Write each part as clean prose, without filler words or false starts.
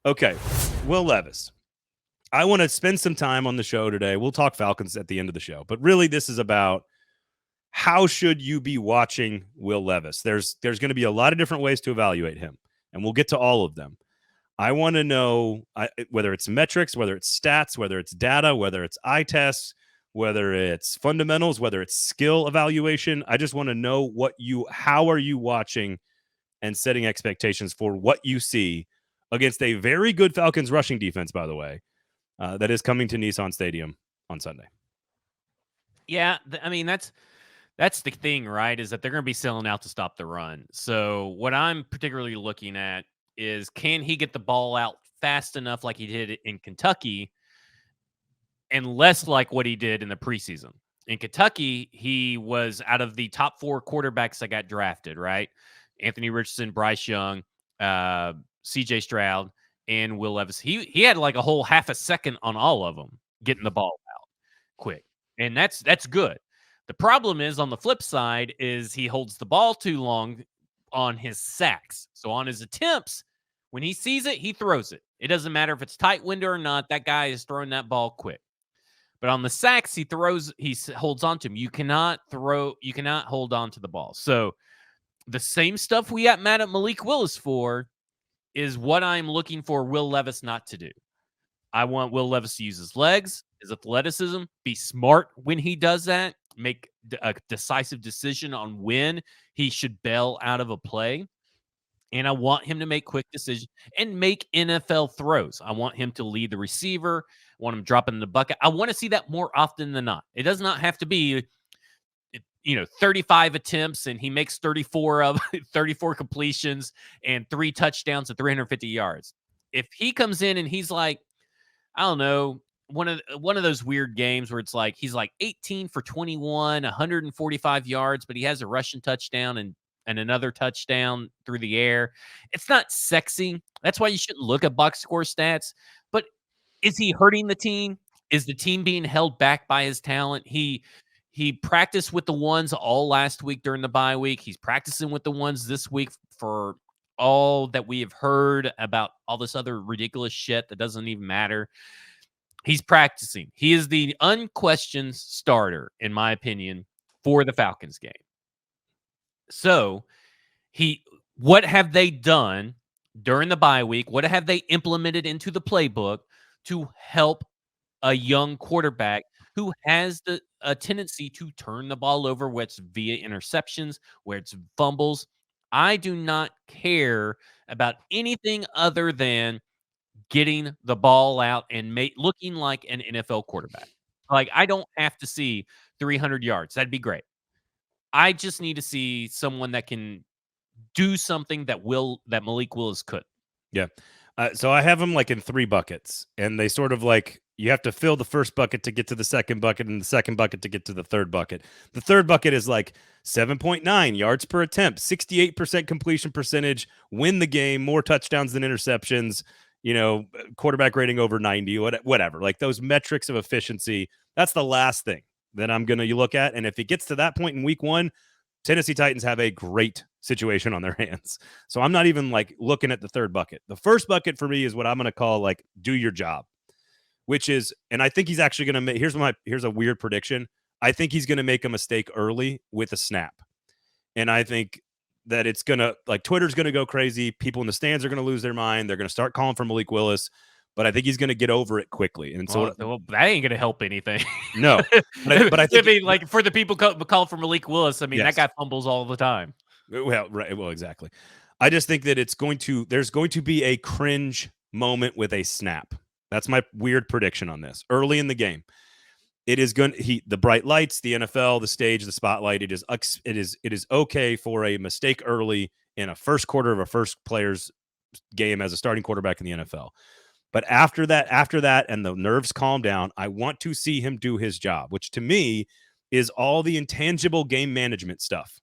Okay, Will Levis. I want to spend some time on the show today. We'll talk Falcons at the end of the show, but really this is about how should you be watching Will Levis? There's going to be a lot of different ways to evaluate him, and we'll get to all of them. I want to know whether it's metrics, whether it's stats, whether it's data, whether it's eye tests, whether it's fundamentals, whether it's skill evaluation. I just want to know how are you watching and setting expectations for what you see against a very good Falcons rushing defense, by the way, that is coming to Nissan Stadium on Sunday. Yeah, I mean, that's the thing, right? Is that they're going to be selling out to stop the run. So what I'm particularly looking at is, can he get the ball out fast enough like he did in Kentucky, and less like what he did in the preseason? In Kentucky, he was out of the top 4 quarterbacks that got drafted, right? Anthony Richardson, Bryce Young, C.J. Stroud, and Will Levis. He had like a whole half a second on all of them getting the ball out quick, and that's good. The problem is, on the flip side, is he holds the ball too long on his sacks. So on his attempts, when he sees it, he throws it. It doesn't matter if it's tight window or not. That guy is throwing that ball quick. But on the sacks, he holds on to him. You cannot hold on to the ball. So the same stuff we got mad at Malik Willis for is what I'm looking for Will Levis not to do. I want Will Levis to use his legs, his athleticism, be smart when he does that, make a decisive decision on when he should bail out of a play. And I want him to make quick decisions and make NFL throws. I want him to lead the receiver. I want him dropping the bucket. I want to see that more often than not. It does not have to be 35 attempts and he makes 34 completions and 3 touchdowns at 350 yards. If he comes in and he's like, I don't know, one of those weird games where it's like he's like 18 for 21, 145 yards, but he has a rushing touchdown and another touchdown through the air. It's not sexy. That's why you shouldn't look at box score stats. But is he hurting the team? Is the team being held back by his talent? He practiced with the ones all last week during the bye week. He's practicing with the ones this week for all that we have heard about all this other ridiculous shit that doesn't even matter. He's practicing. He is the unquestioned starter, in my opinion, for the Falcons game. So what have they done during the bye week? What have they implemented into the playbook to help a young quarterback who has a tendency to turn the ball over, whether it's via interceptions, where it's fumbles? I do not care about anything other than getting the ball out and looking like an NFL quarterback. Like, I don't have to see 300 yards. That'd be great. I just need to see someone that can do something that Malik Willis could. Yeah. So I have them like in 3 buckets, and they sort of like, you have to fill the first bucket to get to the second bucket and the second bucket to get to the third bucket. The third bucket is like 7.9 yards per attempt, 68% completion percentage, win the game, more touchdowns than interceptions, quarterback rating over 90, whatever. Like those metrics of efficiency, that's the last thing that I'm going to look at. And if it gets to that point in week 1, Tennessee Titans have a great situation on their hands. So I'm not even like looking at the third bucket. The first bucket for me is what I'm going to call like do your job, which is, and I think he's actually going to make, here's a weird prediction. I think he's going to make a mistake early with a snap. And I think that it's going to, like, Twitter's going to go crazy. People in the stands are going to lose their mind. They're going to start calling for Malik Willis. But I think he's going to get over it quickly. And so that ain't going to help anything. No. But I think like for the people call for Malik Willis, I mean, yes, that guy fumbles all the time. Well, right. Well, exactly. I just think that there's going to be a cringe moment with a snap. That's my weird prediction on this. Early in the game, it is the bright lights, the NFL, the stage, the spotlight. It is okay for a mistake early in a first quarter of a first player's game as a starting quarterback in the NFL. But after that, and the nerves calm down, I want to see him do his job, which to me is all the intangible game management stuff.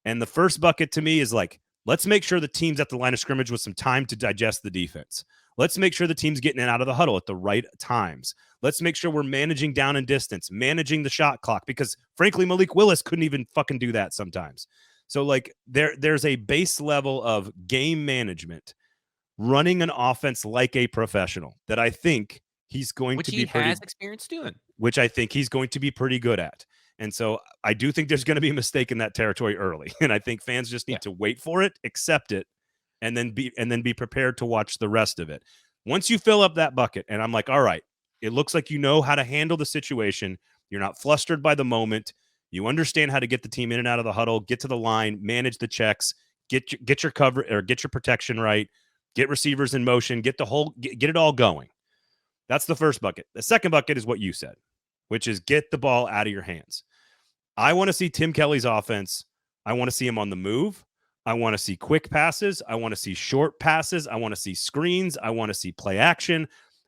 And the first bucket to me is like, let's make sure the team's at the line of scrimmage with some time to digest the defense. Let's make sure the team's getting in out of the huddle at the right times. Let's make sure we're managing down and distance, managing the shot clock, because frankly, Malik Willis couldn't even fucking do that sometimes. So like there's a base level of game management running an offense like a professional that I think he's going Which to he be pretty, has experience doing. which I think he's going to be pretty good at. And so I do think there's going to be a mistake in that territory early. And I think fans just need to wait for it, accept it, and then be prepared to watch the rest of it. Once you fill up that bucket, and I'm like, all right, it looks like you know how to handle the situation. You're not flustered by the moment. You understand how to get the team in and out of the huddle, get to the line, manage the checks, get your cover or get your protection right, get receivers in motion, get it all going. That's the first bucket. The second bucket is what you said, which is get the ball out of your hands. I want to see Tim Kelly's offense. I want to see him on the move. I want to see quick passes. I want to see short passes. I want to see screens. I want to see play action.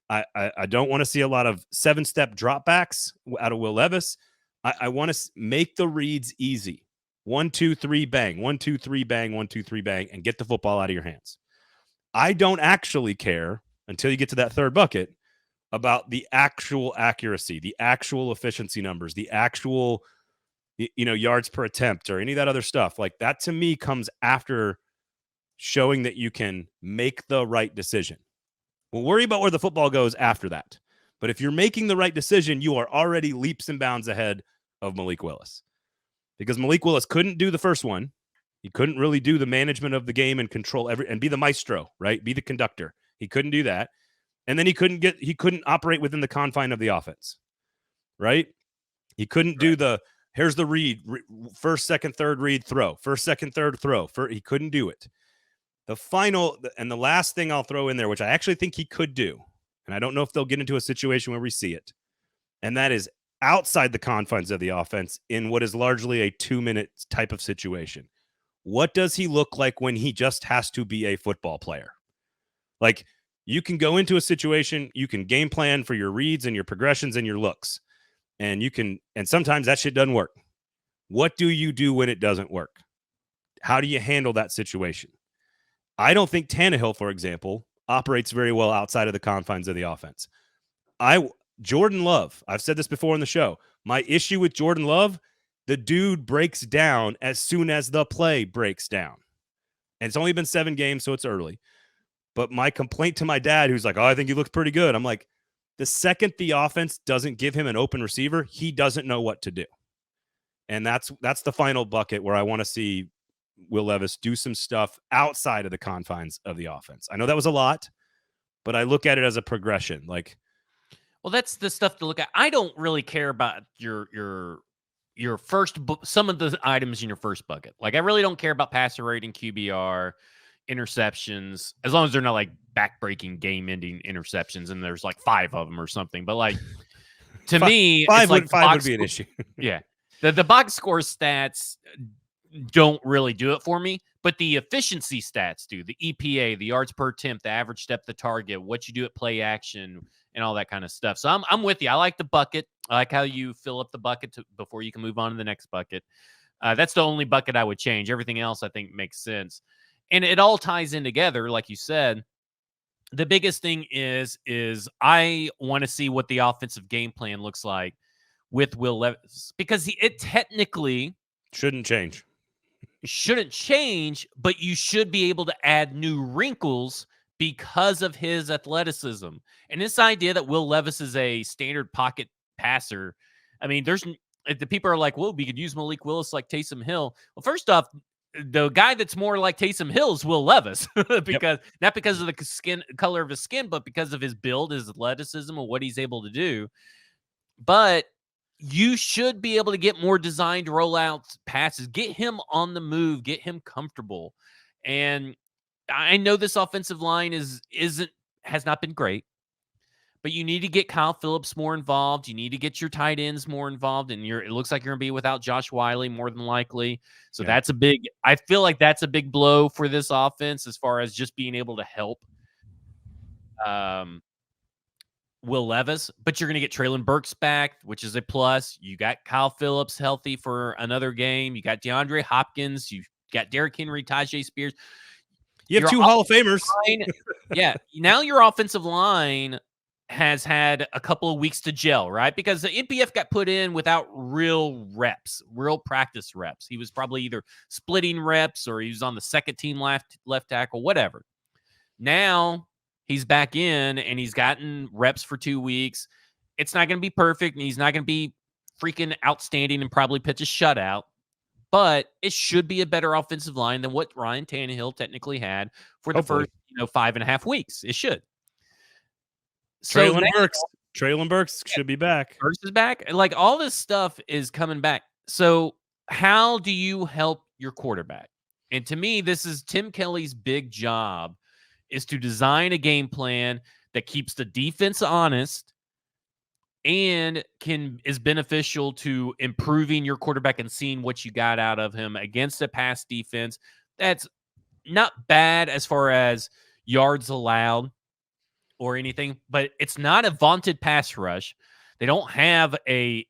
I don't want to see a lot of 7-step dropbacks out of Will Levis. I want to make the reads easy. 1, 2, 3, bang. 1, 2, 3, bang. 1, 2, 3, bang, and get the football out of your hands. I don't actually care until you get to that third bucket about the actual accuracy, the actual efficiency numbers, the actual yards per attempt or any of that other stuff. Like that to me comes after showing that you can make the right decision. We'll worry about where the football goes after that. But if you're making the right decision, you are already leaps and bounds ahead of Malik Willis. Because Malik Willis couldn't do the first one. He couldn't really do the management of the game and control and be the maestro, right? Be the conductor. He couldn't do that. And then he couldn't operate within the confine of the offense, right? He couldn't do here's the read, first, second, third read, throw, first, second, third, throw. He couldn't do it. The final and the last thing I'll throw in there, which I actually think he could do, and I don't know if they'll get into a situation where we see it, and that is outside the confines of the offense in what is largely a 2-minute type of situation. What does he look like when he just has to be a football player? Like, you can go into a situation, you can game plan for your reads and your progressions and your looks. And sometimes that shit doesn't work. What do you do when it doesn't work? How do you handle that situation? I don't think Tannehill, for example, operates very well outside of the confines of the offense. Jordan Love, I've said this before in the show. My issue with Jordan Love, the dude breaks down as soon as the play breaks down. And it's only been 7 games, so it's early. But my complaint to my dad, who's like, oh, I think he looks pretty good. I'm like, the second the offense doesn't give him an open receiver, he doesn't know what to do. And that's the final bucket where I want to see Will Levis do some stuff outside of the confines of the offense. I know that was a lot, but I look at it as a progression. Like, well, that's the stuff to look at. I don't really care about your first some of the items in your first bucket. Like, I really don't care about passer rating, QBR, interceptions, as long as they're not like backbreaking, game-ending interceptions, and there's like 5 of them or something. But like, to me, five it's like would be an issue. Yeah, the box score stats don't really do it for me, but the efficiency stats do. The EPA, the yards per attempt, the average depth of target, what you do at play action, and all that kind of stuff. So I'm with you. I like the bucket. I like how you fill up the bucket before you can move on to the next bucket. That's the only bucket I would change. Everything else I think makes sense. And it all ties in together, like you said. The biggest thing is I want to see what the offensive game plan looks like with Will Levis, because it technically shouldn't change, but you should be able to add new wrinkles because of his athleticism. And this idea that Will Levis is a standard pocket passer, I mean, the people are like, well, we could use Malik Willis like Taysom Hill. Well, first off, the guy that's more like Taysom Hill is Will Levis, not because of the color of his skin, but because of his build, his athleticism, and what he's able to do. But you should be able to get more designed rollouts, passes, get him on the move, get him comfortable. And I know this offensive line has not been great, but you need to get Kyle Phillips more involved. You need to get your tight ends more involved. And it looks like you're going to be without Josh Wiley more than likely. So I feel like that's a big blow for this offense as far as just being able to help Will Levis. But you're going to get Treylon Burks back, which is a plus. You got Kyle Phillips healthy for another game. You got DeAndre Hopkins. You got Derrick Henry, Tajay Spears. You have 2 Hall of Famers. Yeah. Now your offensive line has had a couple of weeks to gel, right? Because the NPF got put in without real practice reps. He was probably either splitting reps or he was on the second team left tackle, whatever. Now he's back in and he's gotten reps for 2 weeks. It's not going to be perfect and he's not going to be freaking outstanding and probably pitch a shutout, but it should be a better offensive line than what Ryan Tannehill technically had for the Hopefully. first 5.5 weeks. It should. So Traylon Burks. Traylon Burks should be back. Burks is back. And like all this stuff is coming back. So how do you help your quarterback? And to me, this is Tim Kelly's big job is to design a game plan that keeps the defense honest and is beneficial to improving your quarterback and seeing what you got out of him against a pass defense that's not bad as far as yards allowed or anything, but it's not a vaunted pass rush. They don't have a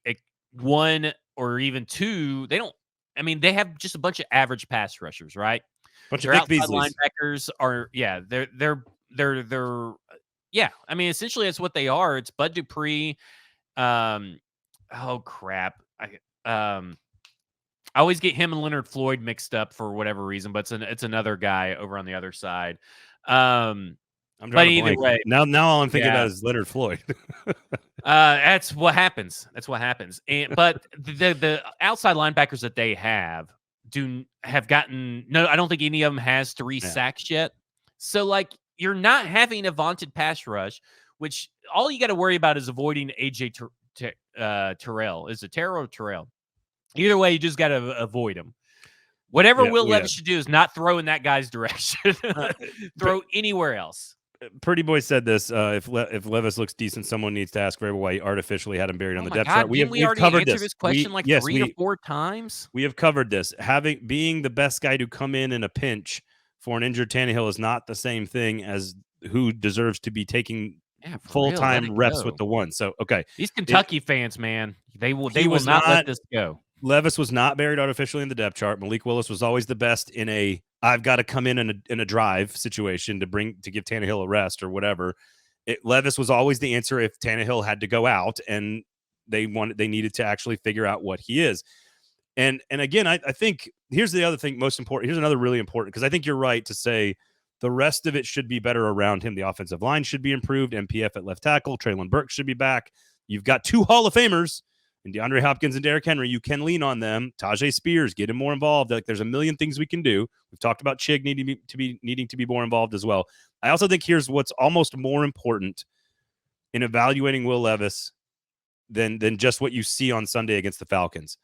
one or even two. They have just a bunch of average pass rushers, right? Bunch Their of outside Vic Beasleys. linebackers are, yeah. I mean, essentially, that's what they are. It's Bud Dupree. Oh crap! I always get him and Leonard Floyd mixed up for whatever reason, but it's another guy over on the other side. I'm But drawing a either blank. way, Now all I'm thinking about is Leonard Floyd. that's what happens. But the outside linebackers that they have gotten no. I don't think any of them has 3 sacks yet. So like you're not having a vaunted pass rush, which all you got to worry about is avoiding AJ Terrell. Is it Terrell or Terrell? Either way, you just got to avoid him. Whatever Will Levis should do is not throw in that guy's direction. Throw anywhere else. Pretty Boy said this. If Levis looks decent, someone needs to ask for why he artificially had him buried on the depth chart. We've covered this question 3 or 4 times. We have covered this. Being the best guy to come in a pinch for an injured Tannehill is not the same thing as who deserves to be taking full-time reps with the one. So okay, these Kentucky fans, man, they will not let this go. Levis was not buried artificially in the depth chart. Malik Willis was always the best in a I've got to come in a drive situation to give Tannehill a rest or whatever. Levis was always the answer if Tannehill had to go out and they needed to actually figure out what he is. And again, I think here's the other thing most important. Here's another really important, because I think you're right to say the rest of it should be better around him. The offensive line should be improved. MPF at left tackle. Traylon Burks should be back. You've got 2 Hall of Famers and DeAndre Hopkins and Derrick Henry. You can lean on them. Tajay Spears, get him more involved. Like, there's a million things we can do. We've talked about Chig needing to be more involved as well. I also think here's what's almost more important in evaluating Will Levis than just what you see on Sunday against the Falcons.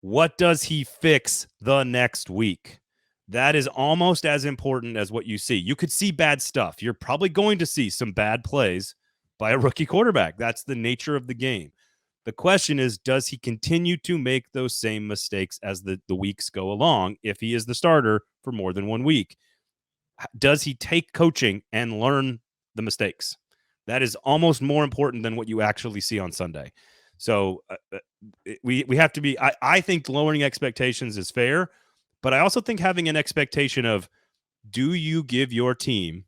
What does he fix the next week? That is almost as important as what you see. You could see bad stuff. You're probably going to see some bad plays by a rookie quarterback. That's the nature of the game. The question is, does he continue to make those same mistakes as the weeks go along if he is the starter for more than 1 week? Does he take coaching and learn the mistakes? That is almost more important than what you actually see on Sunday. So we have to be, I think lowering expectations is fair, but I also think having an expectation of, do you give your team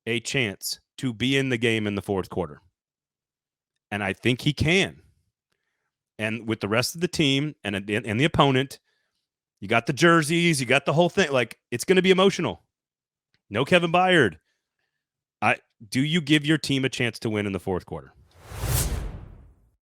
a chance to be in the game in the fourth quarter? And I think he can. And with the rest of the team and the opponent, you got the jerseys, you got the whole thing. Like, it's going to be emotional. No Kevin Byard. Do you give your team a chance to win in the fourth quarter?